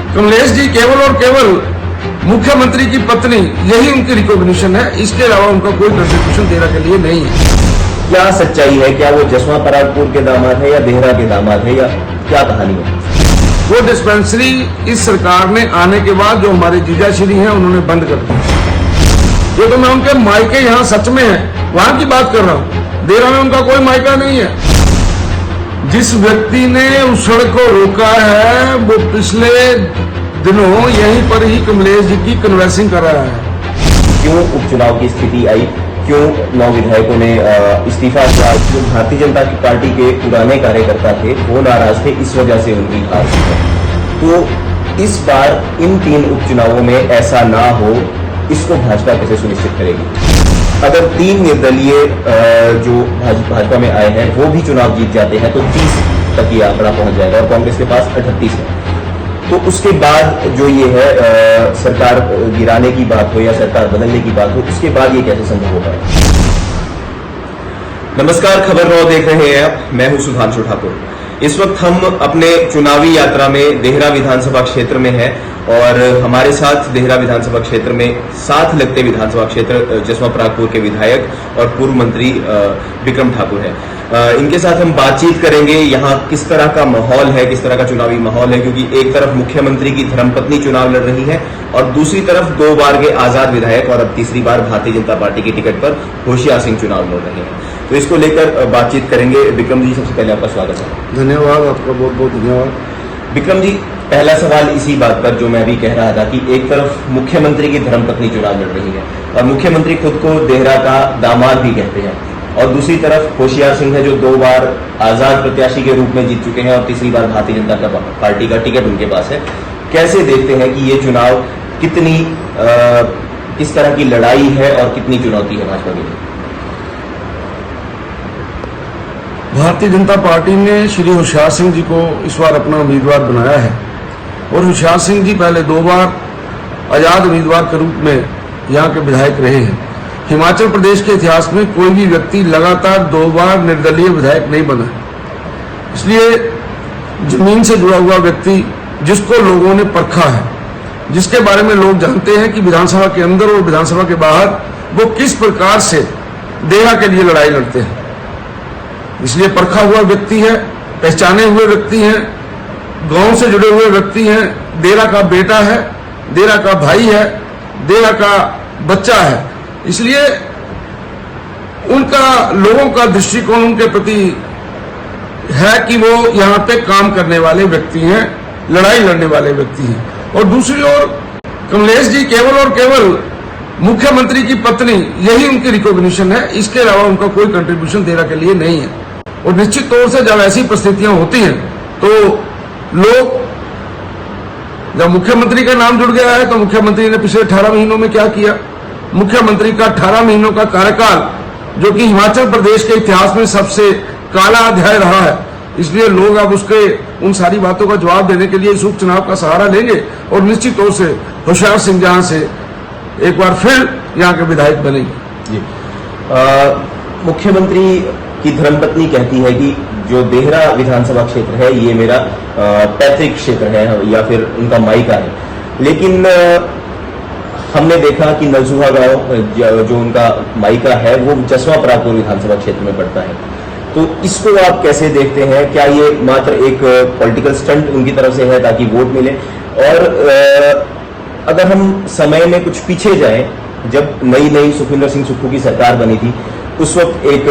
कमलेश जी केवल और केवल मुख्यमंत्री की पत्नी, यही उनकी रिकॉग्निशन है। इसके अलावा उनका कोई कंट्रीब्यूशन देहरा के लिए नहीं है। क्या सच्चाई है? क्या वो जसवां परागपुर के दामाद है या देहरा के दामाद है, या क्या कहानी है? वो डिस्पेंसरी इस सरकार में आने के बाद जो हमारे जीजाश्री हैं उन्होंने बंद कर दी। ये तो मैं उनके मायके यहाँ सच में है, वहां की बात कर रहा हूँ। देहरा में उनका कोई मायका नहीं है। जिस व्यक्ति ने उस सड़क को रोका है वो पिछले दिनों यहीं पर ही कमलेश जी की कन्वर्सिंग कर रहा है। क्यों उपचुनाव की स्थिति आई? क्यों 9 विधायकों ने इस्तीफा दिया? जो भारतीय जनता पार्टी के पुराने कार्यकर्ता थे वो नाराज थे, इस वजह से उनकी हार है। तो इस बार इन 3 उपचुनावों में ऐसा ना हो, इसको भाजपा कैसे सुनिश्चित करेगी? अगर 3 निर्दलीय जो भाजपा में आए हैं वो भी चुनाव जीत जाते हैं तो 30 तक ये आंकड़ा पहुंच जाएगा और कांग्रेस के पास 38 है। तो उसके बाद जो ये है सरकार गिराने की बात हो या सरकार बदलने की बात हो, उसके बाद ये कैसे संभव होगा? नमस्कार, खबर 9 देख रहे हैं आप। मैं हूं सुधांशु ठाकुर। इस वक्त हम अपने चुनावी यात्रा में देहरा विधानसभा क्षेत्र में हैं और हमारे साथ देहरा विधानसभा क्षेत्र में साथ लगते विधानसभा क्षेत्र जसवां परागपुर के विधायक और पूर्व मंत्री विक्रम ठाकुर है। इनके साथ हम बातचीत करेंगे यहाँ किस तरह का माहौल है, किस तरह का चुनावी माहौल है, क्योंकि एक तरफ मुख्यमंत्री की धर्मपत्नी चुनाव लड़ रही है और दूसरी तरफ 2 बार के आजाद विधायक और अब तीसरी बार भारतीय जनता पार्टी की टिकट पर होशियार सिंह चुनाव लड़ रहे हैं। तो इसको लेकर बातचीत करेंगे। विक्रम जी, सबसे पहले आपका स्वागत है। धन्यवाद, आपका बहुत बहुत धन्यवाद। विक्रम जी, पहला सवाल इसी बात पर जो मैं भी कह रहा था कि एक तरफ मुख्यमंत्री की धर्मपत्नी चुनाव लड़ रही है और मुख्यमंत्री खुद को देहरा का दामाद भी कहते हैं, और दूसरी तरफ होशियार सिंह है जो 2 बार आजाद प्रत्याशी के रूप में जीत चुके हैं और तीसरी बार भारतीय जनता पार्टी का टिकट उनके पास है। कैसे देखते हैं कि ये चुनाव किस तरह की लड़ाई है और कितनी चुनौती है भाजपा के लिए? भारतीय जनता पार्टी ने श्री होशियार सिंह जी को इस बार अपना उम्मीदवार बनाया है और होशियार सिंह जी पहले 2 बार आजाद उम्मीदवार के रूप में यहाँ के विधायक रहे हैं। हिमाचल प्रदेश के इतिहास में कोई भी व्यक्ति लगातार 2 बार निर्दलीय विधायक नहीं बना। इसलिए जमीन से जुड़ा हुआ व्यक्ति जिसको लोगों ने परखा है, जिसके बारे में लोग जानते हैं कि विधानसभा के अंदर और विधानसभा के बाहर वो किस प्रकार से देहरा के लिए लड़ाई लड़ते हैं, इसलिए परखा हुआ व्यक्ति है, पहचाने हुए व्यक्ति हैं, गांव से जुड़े हुए व्यक्ति हैं, देहरा का बेटा है, देहरा का भाई है, देहरा का बच्चा है। इसलिए उनका लोगों का दृष्टिकोण उनके प्रति है कि वो यहाँ पे काम करने वाले व्यक्ति हैं, लड़ाई लड़ने वाले व्यक्ति हैं। और दूसरी ओर कमलेश जी केवल और केवल मुख्यमंत्री की पत्नी, यही उनकी रिकॉग्निशन है। इसके अलावा उनका कोई कंट्रीब्यूशन देहरा के लिए नहीं है। और निश्चित तौर से जब ऐसी परिस्थितियां होती हैं तो लोग, जब मुख्यमंत्री का नाम जुड़ गया है तो मुख्यमंत्री ने पिछले 18 महीनों में क्या किया, मुख्यमंत्री का 18 महीनों का कार्यकाल जो कि हिमाचल प्रदेश के इतिहास में सबसे काला अध्याय रहा है, इसलिए लोग अब उसके उन सारी बातों का जवाब देने के लिए इस उपचुनाव का सहारा लेंगे और निश्चित तौर से होशियार सिंह जहां से एक बार फिर यहाँ के विधायक बनेंगे। जी, मुख्यमंत्री की धर्मपत्नी कहती है कि जो देहरा विधानसभा क्षेत्र है ये मेरा पैतृक क्षेत्र है या फिर उनका मायका है, लेकिन हमने देखा कि नलसूहा गांव जो उनका मायका है वो जसवां परागपुर विधानसभा क्षेत्र में पड़ता है। तो इसको आप कैसे देखते हैं? क्या ये मात्र एक पॉलिटिकल स्टंट उनकी तरफ से है ताकि वोट मिले? और अगर हम समय में कुछ पीछे जाएं, जब नई सुखविंदर सिंह सुक्खू की सरकार बनी थी उस वक्त एक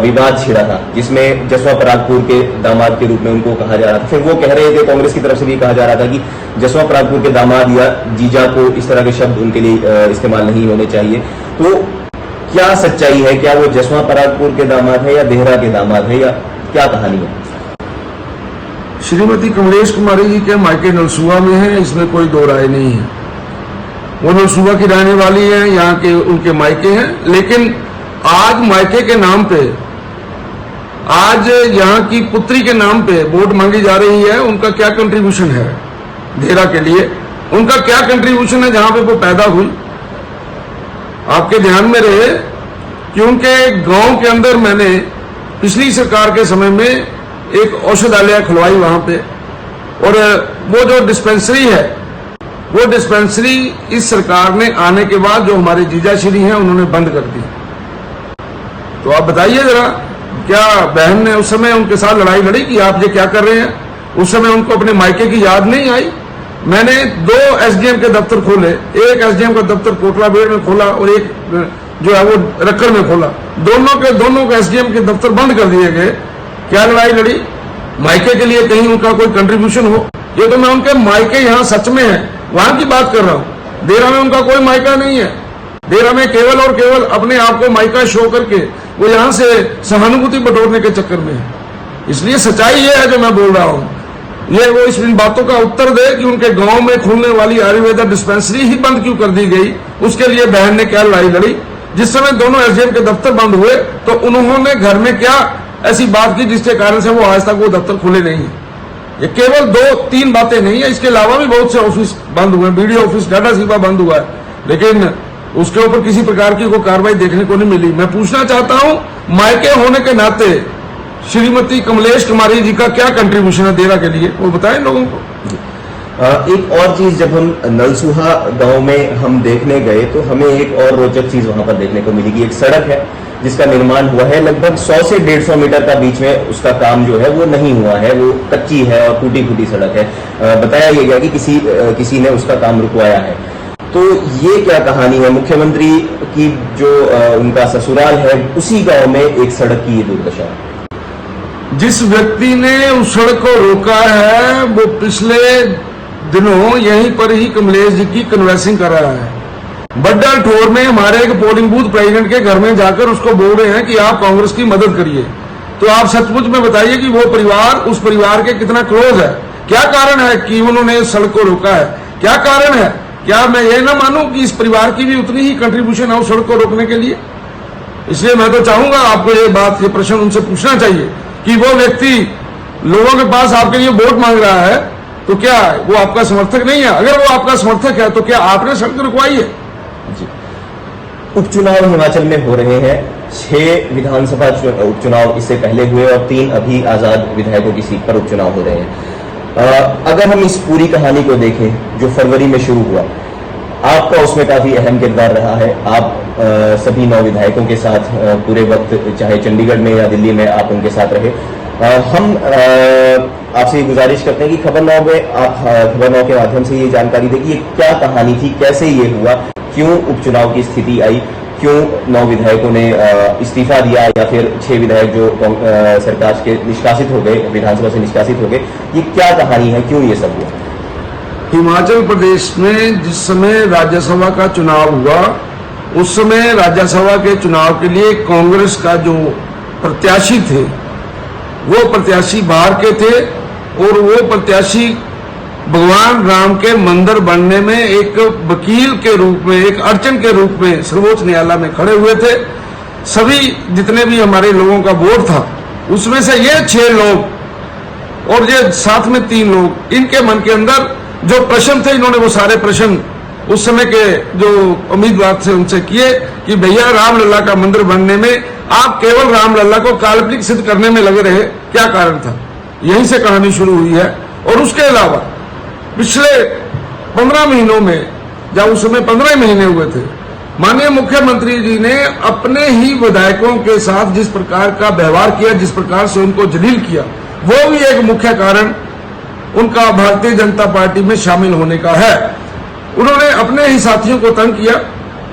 विवाद छिड़ा था जिसमें जसवां परागपुर के दामाद के रूप में उनको कहा जा रहा था। फिर वो कह रहे थे, कांग्रेस की तरफ से भी कहा जा रहा था कि जसवां परागपुर के दामाद या जीजा को, इस तरह के शब्द उनके लिए इस्तेमाल नहीं होने चाहिए। तो क्या सच्चाई है? क्या वो जसवां परागपुर के दामाद है या देहरा के दामाद है, या क्या कहानी है? श्रीमती कमलेश कुमारी जी के मायके नलसूहा में है, इसमें कोई 2 राय नहीं है। वो नलसूहा की रहने वाली है, यहाँ के उनके मायके हैं, लेकिन आज मायके के नाम पे, आज यहाँ की पुत्री के नाम पे वोट मांगी जा रही है। उनका क्या कंट्रीब्यूशन है देहरा के लिए? उनका क्या कंट्रीब्यूशन है जहां पे वो पैदा हुई? आपके ध्यान में रहे कि उनके गांव के अंदर मैंने पिछली सरकार के समय में एक औषधालय खुलवाई वहां पे, और वो जो डिस्पेंसरी है वो डिस्पेंसरी इस सरकार ने आने के बाद जो हमारे जीजाश्री हैं उन्होंने बंद कर दी। तो आप बताइए जरा, क्या बहन ने उस समय उनके साथ लड़ाई लड़ी कि आप ये क्या कर रहे हैं? उस समय उनको अपने मायके की याद नहीं आई? मैंने 2 एसडीएम के दफ्तर खोले, एक एसडीएम का दफ्तर कोटलाबेड़ में खोला और एक जो है वो रक्कड़ में खोला। दोनों के एसडीएम के दफ्तर बंद कर दिए गए। क्या लड़ाई लड़ी? मायके के लिए कहीं उनका कोई कंट्रीब्यूशन हो? ये तो मैं उनके मायके यहाँ सच में है वहां की बात कर रहा हूँ। देरा में उनका कोई मायका नहीं है। देरा में केवल और केवल अपने आप को मायका शो करके वो यहां से सहानुभूति बटोरने के चक्कर में है। इसलिए सच्चाई ये है जो मैं बोल रहा हूं। ये वो इन बातों का उत्तर दे कि उनके गांव में खुलने वाली आयुर्वेदा डिस्पेंसरी ही बंद क्यों कर दी गई, उसके लिए बहन ने क्या लड़ाई लड़ी। जिस समय दोनों एसडीएम के दफ्तर बंद हुए तो उन्होंने घर में क्या ऐसी बात की जिसके कारण से वो आज तक वो दफ्तर खुले नहीं है। ये केवल 2-3 बातें नहीं है, इसके अलावा भी बहुत से ऑफिस बंद हुए। बीडीओ ऑफिस डाटा सीबा बंद हुआ है, लेकिन उसके ऊपर किसी प्रकार की कोई कार्रवाई देखने को नहीं मिली। मैं पूछना चाहता हूं, मायके होने के नाते श्रीमती कमलेश कुमारी जी का क्या कंट्रीब्यूशन है देरा के लिए, वो बताएं लोगों को। एक और चीज, जब हम नलसुहा गांव में हम देखने गए तो हमें एक और रोचक चीज वहां पर देखने को मिली कि एक सड़क है जिसका निर्माण हुआ है, लगभग 100 से 150 मीटर का बीच में उसका काम जो है वो नहीं हुआ है, वो कच्ची है और टूटी फूटी सड़क है। बताया ये गया कि किसी ने उसका काम रुकवाया है। तो ये क्या कहानी है? मुख्यमंत्री की जो उनका ससुराल है उसी गांव में एक सड़क की ये दुर्दशा है। जिस व्यक्ति ने उस सड़क को रोका है वो पिछले दिनों यहीं पर ही कमलेश जी की कन्वेंसिंग कर रहा है। बड्डा ठोर में हमारे एक पोलिंग बूथ प्रेसिडेंट के घर में जाकर उसको बोल रहे हैं कि आप कांग्रेस की मदद करिए। तो आप सचमुच में बताइए कि वो परिवार उस परिवार के कितना क्लोज है? क्या कारण है कि उन्होंने इस सड़क को रोका है? क्या कारण है? क्या मैं ये ना मानूं कि इस परिवार की भी उतनी ही कंट्रीब्यूशन है उस सड़क को रोकने के लिए? इसलिए मैं तो चाहूंगा आपको ये प्रश्न उनसे पूछना चाहिए कि वो व्यक्ति लोगों के पास आपके लिए वोट मांग रहा है तो क्या वो आपका समर्थक नहीं है? अगर वो आपका समर्थक है तो क्या आपने सड़क रुकवाई है? उपचुनाव हिमाचल में हो रहे हैं। 6 विधानसभा उपचुनाव इससे पहले हुए और 3 अभी आजाद विधायकों की सीट पर उपचुनाव हो रहे हैं। अगर हम इस पूरी कहानी को देखें जो फरवरी में शुरू हुआ, आपका उसमें काफी अहम किरदार रहा है। आप सभी 9 विधायकों के साथ पूरे वक्त, चाहे चंडीगढ़ में या दिल्ली में, आप उनके साथ रहे। हम आपसे ये गुजारिश करते हैं कि खबर 9 में आप खबर 9 के माध्यम से ये जानकारी दें कि ये क्या कहानी थी, कैसे ये हुआ, क्यों उपचुनाव की स्थिति आई, क्यों 9 विधायकों ने इस्तीफा दिया या फिर 6 विधायक जो सरकार के निष्कासित हो गए, विधानसभा से निष्कासित हो गए, ये क्या कहानी है, क्यों ये सब हुआ? हिमाचल प्रदेश में जिस समय राज्यसभा का चुनाव हुआ उस समय राज्यसभा के चुनाव के लिए कांग्रेस का जो प्रत्याशी थे वो प्रत्याशी बाहर के थे और वो प्रत्याशी भगवान राम के मंदिर बनने में एक वकील के रूप में, एक अड़चन के रूप में सर्वोच्च न्यायालय में खड़े हुए थे। सभी जितने भी हमारे लोगों का वोट था उसमें से ये 6 लोग और ये साथ में 3 लोग, इनके मन के अंदर जो प्रश्न थे इन्होंने वो सारे प्रश्न उस समय के जो उम्मीदवार थे उनसे किए कि भैया रामलला का मंदिर बनने में आप केवल रामलला को काल्पनिक सिद्ध करने में लगे रहे, क्या कारण था? यहीं से कहानी शुरू हुई है। और उसके अलावा पिछले 15 महीनों में, जब उस समय 15 महीने हुए थे, माननीय मुख्यमंत्री जी ने अपने ही विधायकों के साथ जिस प्रकार का व्यवहार किया, जिस प्रकार से उनको जलील किया, वो भी एक मुख्य कारण उनका भारतीय जनता पार्टी में शामिल होने का है। उन्होंने अपने ही साथियों को तंग किया।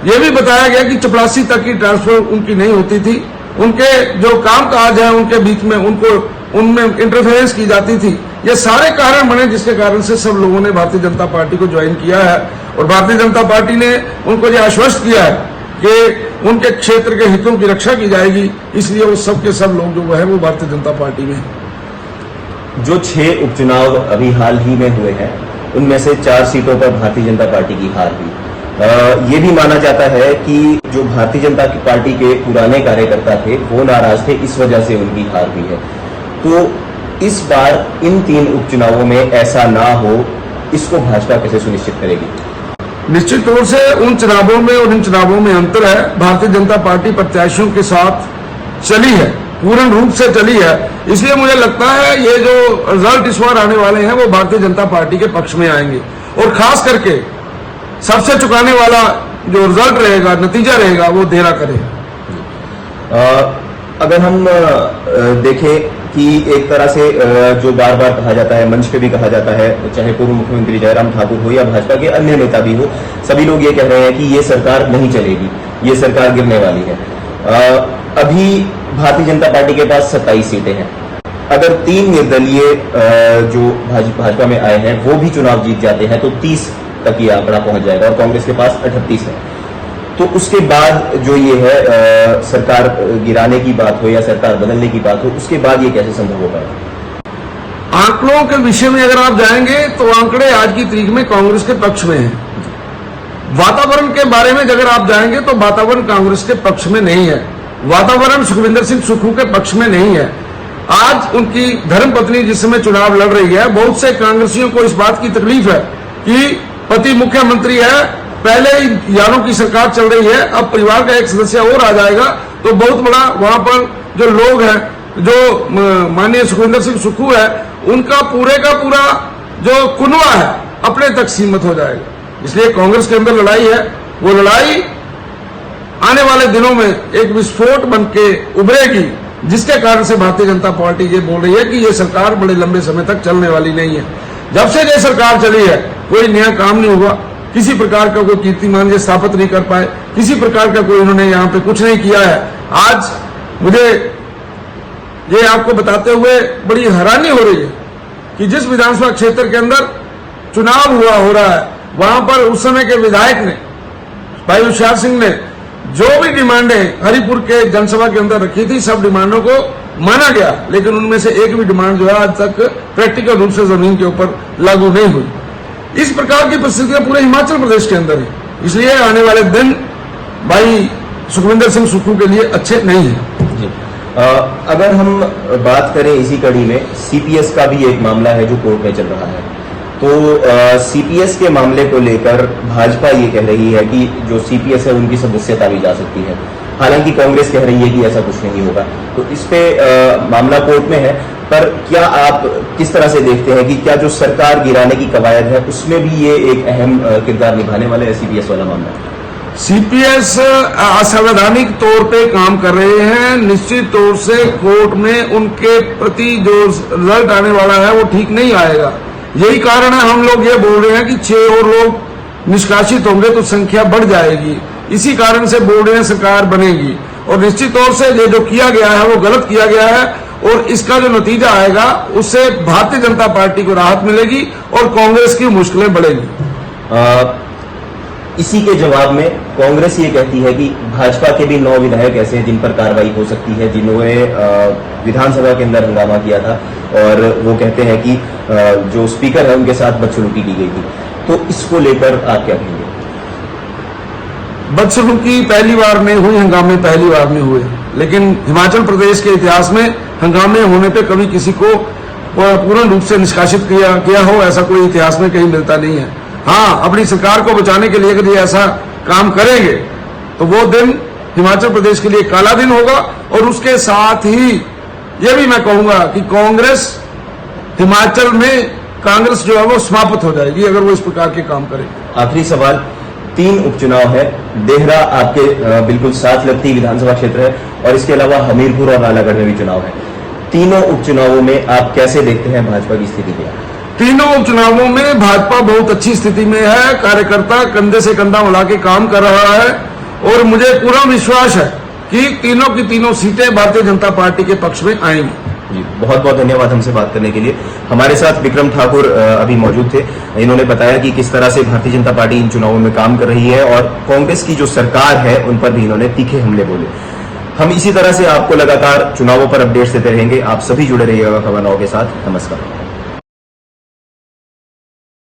यह भी बताया गया कि चपरासी तक की ट्रांसफर उनकी नहीं होती थी, उनके जो काम काज है उनके बीच में उनमें इंटरफेरेंस की जाती थी। ये सारे कारण बने जिसके कारण से सब लोगों ने भारतीय जनता पार्टी को ज्वाइन किया है और भारतीय जनता पार्टी ने उनको ये आश्वस्त किया है कि उनके क्षेत्र के हितों की रक्षा की जाएगी। इसलिए वो सब के सब लोग जो है वो भारतीय जनता पार्टी में है। जो 6 उपचुनाव अभी हाल ही में हुए हैं उनमें से 4 सीटों पर भारतीय जनता पार्टी की हार हुई। ये भी माना जाता है कि जो भारतीय जनता पार्टी के पुराने कार्यकर्ता थे वो नाराज थे, इस वजह से उनकी हार हुई है। तो इस बार इन 3 उपचुनावों में ऐसा ना हो, इसको भाजपा कैसे सुनिश्चित करेगी? निश्चित तौर से उन चुनावों में और इन चुनावों में अंतर है। भारतीय जनता पार्टी प्रत्याशियों के साथ चली है, पूर्ण रूप से चली है। इसलिए मुझे लगता है ये जो रिजल्ट इस बार आने वाले हैं वो भारतीय जनता पार्टी के पक्ष में आएंगे और खास करके सबसे चुकाने वाला जो रिजल्ट रहेगा, नतीजा रहेगा, वो देहरा करे। अगर हम देखें कि एक तरह से जो बार बार कहा जाता है, मंच पे भी कहा जाता है, चाहे पूर्व मुख्यमंत्री जयराम ठाकुर हो या भाजपा के अन्य नेता भी हो, सभी लोग ये कह रहे हैं कि ये सरकार नहीं चलेगी, ये सरकार गिरने वाली है। अभी भारतीय जनता पार्टी के पास 27 सीटें हैं। अगर 3 निर्दलीय जो भाजपा में आए हैं वो भी चुनाव जीत जाते हैं तो 30 तक ये आंकड़ा पहुंच जाएगा और कांग्रेस के पास 38 है। तो उसके बाद जो ये है सरकार गिराने की बात हो या सरकार बदलने की बात हो, उसके बाद ये कैसे संभव हो पाएगा? आंकड़ों के विषय में अगर आप जाएंगे तो आंकड़े आज की तारीख में कांग्रेस के पक्ष में हैं। वातावरण के बारे में अगर आप जाएंगे तो वातावरण कांग्रेस के पक्ष में नहीं है, वातावरण सुखविंदर सिंह सुक्खू के पक्ष में नहीं है। आज उनकी धर्मपत्नी जिस समय चुनाव लड़ रही है, बहुत से कांग्रेसियों को इस बात की तकलीफ है कि पति मुख्यमंत्री है, पहले ही यारों की सरकार चल रही है, अब परिवार का एक सदस्य और आ जाएगा तो बहुत बड़ा वहां पर जो लोग हैं, जो माननीय सुखविंदर सिंह सुक्खू है, उनका पूरे का पूरा जो कुनवा है अपने तक सीमित हो जाएगा। इसलिए कांग्रेस के अंदर लड़ाई है, वो लड़ाई आने वाले दिनों में एक विस्फोट बन के उभरेगी, जिसके कारण से भारतीय जनता पार्टी ये बोल रही है कि ये सरकार बड़े लंबे समय तक चलने वाली नहीं है। जब से ये सरकार चली है कोई नया काम नहीं हुआ, किसी प्रकार का कोई कीर्तिमान ये स्थापित नहीं कर पाए, किसी प्रकार का कोई उन्होंने यहाँ पे कुछ नहीं किया है। आज मुझे ये आपको बताते हुए बड़ी हैरानी हो रही है कि जिस विधानसभा क्षेत्र के अंदर चुनाव हो रहा है, वहां पर उस समय के विधायक ने, भाई होशियार सिंह ने, जो भी डिमांडें हरिपुर के जनसभा के अंदर रखी थी, सब डिमांडों को माना गया, लेकिन उनमें से एक भी डिमांड जो है आज तक प्रैक्टिकल रूप से जमीन के ऊपर लागू नहीं हुई। इस प्रकार की परिस्थितियां पूरे हिमाचल प्रदेश के अंदर है। इसलिए आने वाले दिन भाई सुखविंदर सिंह सुक्खू के लिए अच्छे नहीं है। अगर हम बात करें इसी कड़ी में, सीपीएस का भी एक मामला है जो कोर्ट में चल रहा है, तो सीपीएस के मामले को लेकर भाजपा ये कह रही है कि जो सीपीएस है उनकी सदस्यता भी जा सकती है, हालांकि कांग्रेस कह रही है कि ऐसा कुछ नहीं होगा। तो इस पे मामला कोर्ट में है, पर क्या आप किस तरह से देखते हैं कि क्या जो सरकार गिराने की कवायद है उसमें भी ये एक अहम किरदार निभाने वाला है सीपीएस वाला मामला? सीपीएस असंवैधानिक तौर पे काम कर रहे हैं। निश्चित तौर से कोर्ट में उनके प्रति जो रिजल्ट आने वाला है वो ठीक नहीं आएगा। यही कारण है हम लोग ये बोल रहे हैं कि 6 और लोग निष्कासित होंगे तो संख्या बढ़ जाएगी। इसी कारण से बोल रहे हैं सरकार बनेगी, और निश्चित तौर से ये जो किया गया है वो गलत किया गया है, और इसका जो नतीजा आएगा उससे भारतीय जनता पार्टी को राहत मिलेगी और कांग्रेस की मुश्किलें बढ़ेगी। इसी के जवाब में कांग्रेस ये कहती है कि भाजपा के भी 9 विधायक ऐसे हैं जिन पर कार्रवाई हो सकती है, जिन्होंने विधानसभा के अंदर हंगामा किया था, और वो कहते हैं कि जो स्पीकर है उनके साथ बदसलूकी की गई थी। तो इसको लेकर आप क्या कहेंगे? बदसलूकी पहली बार नहीं हुई, हंगामे पहली बार नहीं हुए, लेकिन हिमाचल प्रदेश के इतिहास में हंगामे होने पे कभी किसी को पूर्ण रूप से निष्कासित किया हो, ऐसा कोई इतिहास में कहीं मिलता नहीं है। हाँ, अपनी सरकार को बचाने के लिए अगर ये ऐसा काम करेंगे तो वो दिन हिमाचल प्रदेश के लिए काला दिन होगा, और उसके साथ ही ये भी मैं कहूंगा कि कांग्रेस हिमाचल में कांग्रेस जो है वो समाप्त हो जाएगी अगर वो इस प्रकार के काम करे। आखिरी सवाल, 3 उपचुनाव है, देहरा आपके बिल्कुल साथ लगती विधानसभा क्षेत्र है, और इसके अलावा हमीरपुर और नालागढ़ में भी चुनाव है। तीनों उपचुनावों में आप कैसे देखते हैं भाजपा की स्थिति क्या? तीनों उपचुनावों में भाजपा बहुत अच्छी स्थिति में है। कार्यकर्ता कंधे से कंधा मिला के काम कर रहा है, और मुझे पूरा विश्वास है कि तीनों की तीनों सीटें भारतीय जनता पार्टी के पक्ष में आएंगी। जी, बहुत बहुत धन्यवाद हमसे बात करने के लिए। हमारे साथ विक्रम ठाकुर अभी मौजूद थे। इन्होंने बताया कि किस तरह से भारतीय जनता पार्टी इन चुनावों में काम कर रही है, और कांग्रेस की जो सरकार है उन पर भी इन्होंने तीखे हमले बोले। हम इसी तरह से आपको लगातार चुनावों पर अपडेट्स देते रहेंगे। आप सभी जुड़े रहिएगा खबर 9 के साथ। नमस्कार।